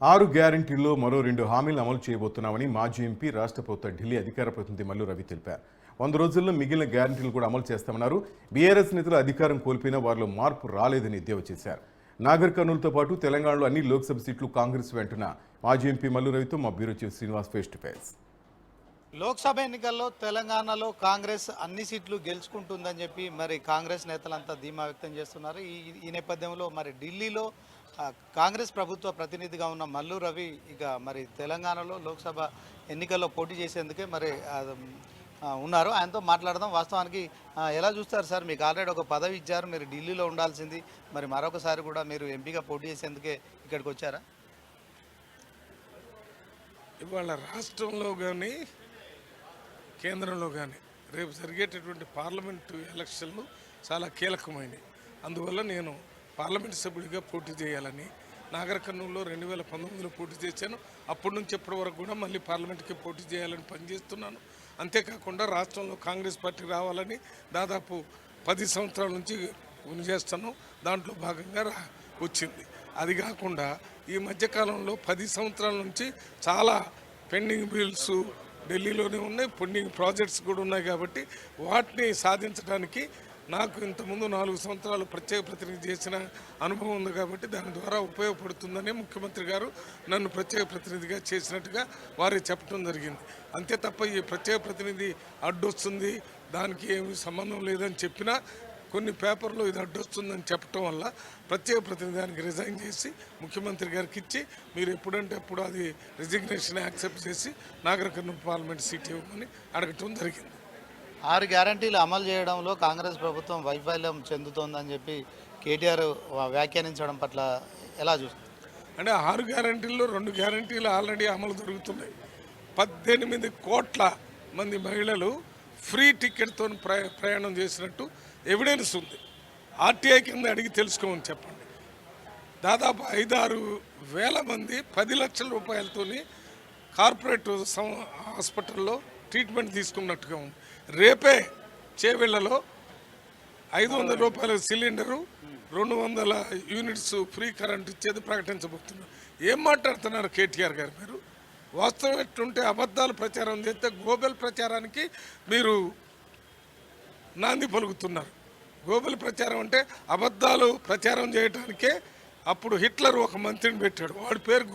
6 గ్యారంటీల్లో మరో 2 హామీలను అమలు చేయబోతున్నామని మాజీ ఎంపీ రాష్ట్ర ప్రభుత్వ ఢిల్లీ అధికార ప్రతినిధి మల్లు రవి తెలిపారు. 100 రోజుల్లో మిగిలిన గ్యారంటీలు కూడా అమలు చేస్తామన్నారు. బీఆర్ఎస్ నేతలు అధికారం కోల్పోయినా వారిలో మార్పు రాలేదని ఎద్దేవా చేశారు. నాగర్ కర్నూలుతో పాటు తెలంగాణలో అన్ని లోక్సభ సీట్లు కాంగ్రెస్ వెంటున్న మాజీ ఎంపీ మల్లు రవితో మా bureau chief Srinivas face to face. Lok Sabha ఎన్నికల్లో తెలంగాణలో కాంగ్రెస్ అన్ని సీట్లు గెలుచుకుంటుందని చెప్పి మరి కాంగ్రెస్ నేతలంతా ధీమా వ్యక్తం చేస్తున్నారు. ఈ నేపథ్యంలో మరి ఢిల్లీలో కాంగ్రెస్ ప్రభుత్వ ప్రతినిధిగా ఉన్న మల్లు రవి ఇక మరి తెలంగాణలో లోక్సభ ఎన్నికల్లో పోటీ చేసేందుకే మరి ఉన్నారు. ఆయనతో మాట్లాడదాం. వాస్తవానికి ఎలా చూస్తారు సార్? మీకు ఆల్రెడీ ఒక పదవి ఇచ్చారు, మీరు ఢిల్లీలో ఉండాల్సింది, మరి మరొకసారి కూడా మీరు ఎంపీగా పోటీ చేసేందుకే ఇక్కడికి వచ్చారా? ఇవాళ రాష్ట్రంలో కానీ కేంద్రంలో కానీ రేపు జరిగేటటువంటి పార్లమెంటు ఎలక్షన్లు చాలా కీలకమైనవి. అందువల్ల నేను పార్లమెంట్ సభ్యుడిగా పోటీ చేయాలని నాగర్ కర్నూలులో 2019లో పోటీ చేశాను. అప్పటి నుంచి ఇప్పటి వరకు కూడా మళ్ళీ పార్లమెంట్కి పోటీ చేయాలని పనిచేస్తున్నాను. అంతేకాకుండా రాష్ట్రంలో కాంగ్రెస్ పార్టీ రావాలని దాదాపు 10 సంవత్సరాల నుంచి చేస్తాను. దాంట్లో భాగంగా వచ్చింది. అది కాకుండా ఈ మధ్యకాలంలో 10 సంవత్సరాల నుంచి చాలా పెండింగ్ బిల్స్ ఢిల్లీలోనే ఉన్నాయి, పెండింగ్ ప్రాజెక్ట్స్ కూడా ఉన్నాయి. కాబట్టి వాటిని సాధించడానికి నాకు ఇంతకుముందు 4 సంవత్సరాలు ప్రత్యేక ప్రతినిధి చేసిన అనుభవం ఉంది. కాబట్టి దాని ద్వారా ఉపయోగపడుతుందని ముఖ్యమంత్రి గారు నన్ను ప్రత్యేక ప్రతినిధిగా చేసినట్టుగా వారు చెప్పడం జరిగింది. అంతే తప్ప ఈ ప్రత్యేక ప్రతినిధి అడ్డొస్తుంది, దానికి ఏమి సంబంధం లేదని చెప్పినా కొన్ని పేపర్లో ఇది అడ్డొస్తుందని చెప్పడం వల్ల ప్రత్యేక ప్రతినిధానికి రిజైన్ చేసి ముఖ్యమంత్రి గారికి ఇచ్చి మీరు ఎప్పుడంటే అప్పుడు అది రిజిగ్నేషన్ యాక్సెప్ట్ చేసి నాగర్ కర్నూలు పార్లమెంట్ సీట్ ఇవ్వమని అడగటం జరిగింది. 6 గ్యారంటీలు అమలు చేయడంలో కాంగ్రెస్ ప్రభుత్వం వైఫల్యం చెందుతోందని చెప్పి కేటీఆర్ వ్యాఖ్యానించడం పట్ల ఎలా చూస్తుంది? అంటే 6 గ్యారంటీల్లో 2 గ్యారంటీలు ఆల్రెడీ అమలు జరుగుతున్నాయి. 18 కోట్ల మంది మహిళలు ఫ్రీ టికెట్తో ప్రయాణం చేసినట్టు ఎవిడెన్స్ ఉంది. ఆర్టీఐ కింద అడిగి తెలుసుకోమని చెప్పండి. దాదాపు 5-6 వేల మంది 10 లక్షల రూపాయలతో కార్పొరేట్ హాస్పిటల్లో ట్రీట్మెంట్ తీసుకున్నట్టుగా ఉంది. రేపే చేవెళ్లలో 500 రూపాయల సిలిండరు, 200 యూనిట్స్ ఫ్రీ కరెంట్ ఇచ్చేది ప్రకటించబోతున్నారు. ఏం మాట్లాడుతున్నారు కేటీఆర్ గారు? మీరు వాస్తవం ఎట్టుంటే అబద్ధాలు ప్రచారం చేస్తే గ్లోబల్ ప్రచారానికి మీరు నాంది పలుకుతున్నారు. గ్లోబల్ ప్రచారం అంటే అబద్ధాలు ప్రచారం చేయడానికే అప్పుడు హిట్లర్ ఒక మంత్రిని పెట్టాడు, వాడి పేరు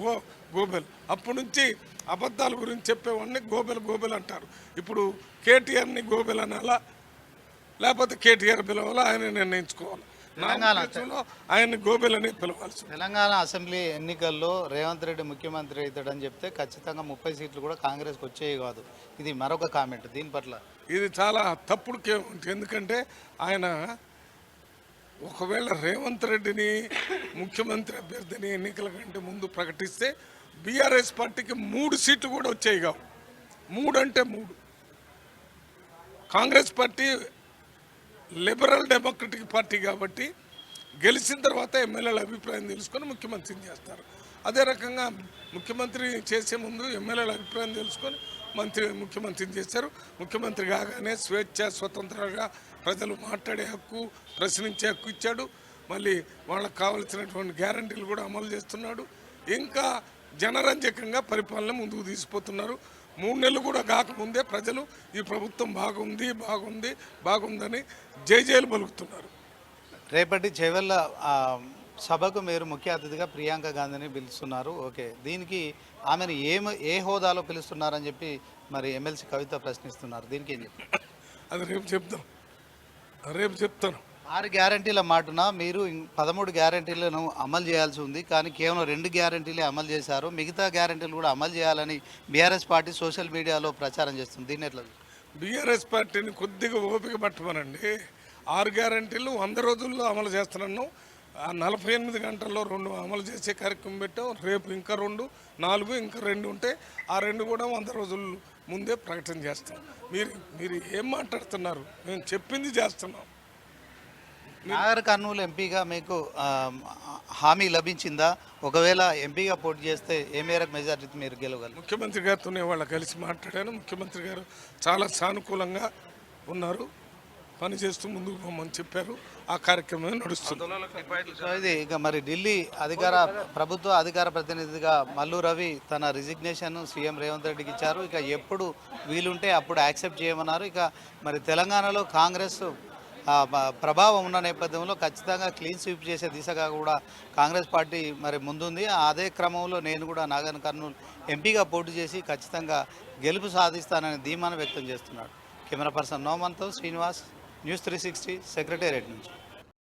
గోబెల్. అప్పటి నుంచి అబద్ధాల గురించి చెప్పేవాడిని గోబెల్ అంటారు. ఇప్పుడు కేటీఆర్ని గోబెల్ అనాలా లేకపోతే కేటీఆర్ పిలవాలా ఆయన నిర్ణయించుకోవాలి. ఆయన గోబెల్ అని పిలవాల్సి. తెలంగాణ అసెంబ్లీ ఎన్నికల్లో రేవంత్ రెడ్డి ముఖ్యమంత్రి అవుతాడని చెప్తే ఖచ్చితంగా 30 సీట్లు కూడా కాంగ్రెస్కి వచ్చేవి కాదు. ఇది మరొక కామెంట్. దీని పట్ల ఇది చాలా తప్పుడు కేమెంట్. ఎందుకంటే ఆయన ఒకవేళ రేవంత్ రెడ్డిని ముఖ్యమంత్రి అభ్యర్థిని ఎన్నికల కంటే ముందు ప్రకటిస్తే బీఆర్ఎస్ పార్టీకి 3 సీట్లు కూడా వచ్చాయి కావు. 3 అంటే 3. Congress party liberal democratic party కాబట్టి గెలిచిన తర్వాత ఎమ్మెల్యేల అభిప్రాయం తెలుసుకొని ముఖ్యమంత్రిని చేస్తారు. అదే రకంగా ముఖ్యమంత్రి చేసే ముందు ఎమ్మెల్యేల అభిప్రాయం తెలుసుకొని ముఖ్యమంత్రిని చేశారు. ముఖ్యమంత్రి కాగానే స్వేచ్ఛ స్వతంత్రంగా ప్రజలు మాట్లాడే హక్కు, ప్రశ్నించే హక్కు ఇచ్చాడు. మళ్ళీ వాళ్ళకు కావాల్సినటువంటి గ్యారంటీలు కూడా అమలు చేస్తున్నాడు. ఇంకా జనరంజకంగా పరిపాలన ముందుకు తీసుకుపోతున్నారు. 3 నెలలు కూడా కాకముందే ప్రజలు ఈ ప్రభుత్వం బాగుందని జైలు పలుకుతున్నారు. రేపటి చేవెళ్ళ సభకు మీరు ముఖ్య అతిథిగా ప్రియాంక గాంధీని పిలుస్తున్నారు. ఓకే, దీనికి ఆమెను ఏ హోదాలో పిలుస్తున్నారని చెప్పి మరి ఎమ్మెల్సీ కవిత ప్రశ్నిస్తున్నారు. దీనికి ఏం చెప్పారు? అది రేపు చెప్తాను. 6 గ్యారంటీల మాటున మీరు 13 గ్యారంటీలను అమలు చేయాల్సి ఉంది, కానీ కేవలం 2 గ్యారంటీలే అమలు చేశారు. మిగతా గ్యారంటీలు కూడా అమలు చేయాలని బీఆర్ఎస్ పార్టీ సోషల్ మీడియాలో ప్రచారం చేస్తుంది. దీన్ని ఎట్లా? బీఆర్ఎస్ పార్టీని కొద్దిగా ఓపిక పట్టమనండి. 6 గ్యారంటీలు 100 రోజుల్లో అమలు చేస్తున్నాను. 48 గంటల్లో 2 అమలు చేసే కార్యక్రమం పెట్టాం. రేపు ఇంకా 2, 4 ఇంకా 2 ఉంటే ఆ 2 కూడా 100 రోజుల ముందే ప్రకటన చేస్తాం. మీరు ఏం మాట్లాడుతున్నారు? మేము చెప్పింది చేస్తున్నాం. నాగర్ కర్నూలు ఎంపీగా మీకు హామీ లభించిందా? ఒకవేళ ఎంపీగా పోటీ చేస్తే ఏ మేరకు మెజారిటీ మీరు గెలవగలరు? ముఖ్యమంత్రి గారితోనే వాళ్ళ కలిసి మాట్లాడాను. ముఖ్యమంత్రి గారు చాలా సానుకూలంగా ఉన్నారు. పనిచేస్తూ ముందుకు పోమని చెప్పారు. ఆ కార్యక్రమం నడుస్తుంది. సో ఇది ఇక మరి ఢిల్లీ ప్రభుత్వ అధికార ప్రతినిధిగా మల్లు రవి తన రిజిగ్నేషన్ సీఎం రేవంత్ రెడ్డికి ఇచ్చారు. ఇక ఎప్పుడు వీలుంటే అప్పుడు యాక్సెప్ట్ చేయమన్నారు. ఇక మరి తెలంగాణలో కాంగ్రెస్ ప్రభావం ఉన్న నేపథ్యంలో ఖచ్చితంగా క్లీన్ స్వీప్ చేసే దిశగా కూడా కాంగ్రెస్ పార్టీ మరి ముందుంది. అదే క్రమంలో నేను కూడా నాగర్ కర్నూలు ఎంపీగా పోటీ చేసి ఖచ్చితంగా గెలుపు సాధిస్తానని ధీమాను వ్యక్తం చేస్తున్నాడు. కెమెరా పర్సన్ నోమన్తో శ్రీనివాస్, న్యూస్ 360 సెక్రటేరియట్ నుంచి.